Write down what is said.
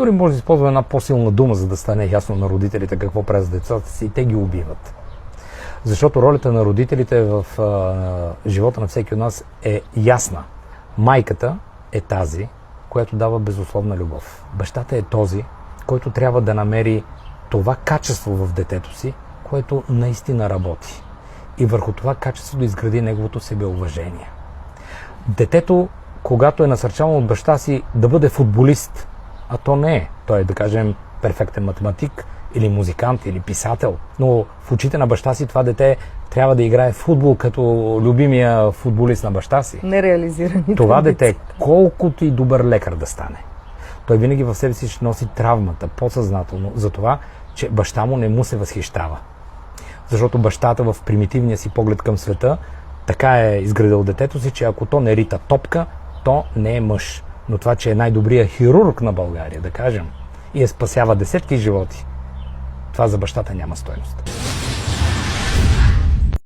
Дори може да използва една по-силна дума, за да стане ясно на родителите какво правят с децата си, и те ги убиват. Защото ролята на родителите в живота на всеки от нас е ясна. Майката е тази, която дава безусловна любов. Бащата е този, който трябва да намери това качество в детето си, което наистина работи. И върху това качество да изгради неговото себеуважение. Детето, когато е насърчавано от баща си да бъде футболист, а то не е. Той е, да кажем, перфектен математик, или музикант, или писател. Но в очите на баща си това дете трябва да играе в футбол като любимия футболист на баща си. Нереализирани. Това дете, колкото и добър лекар да стане, той винаги в себе си ще носи травмата, подсъзнателно, за това, че баща му не му се възхищава. Защото бащата в примитивния си поглед към света така е изградил детето си, че ако то не рита топка, то не е мъж. Но това, че е най-добрият хирург на България, да кажем, и спасява десетки животи, това за бащата няма стойност.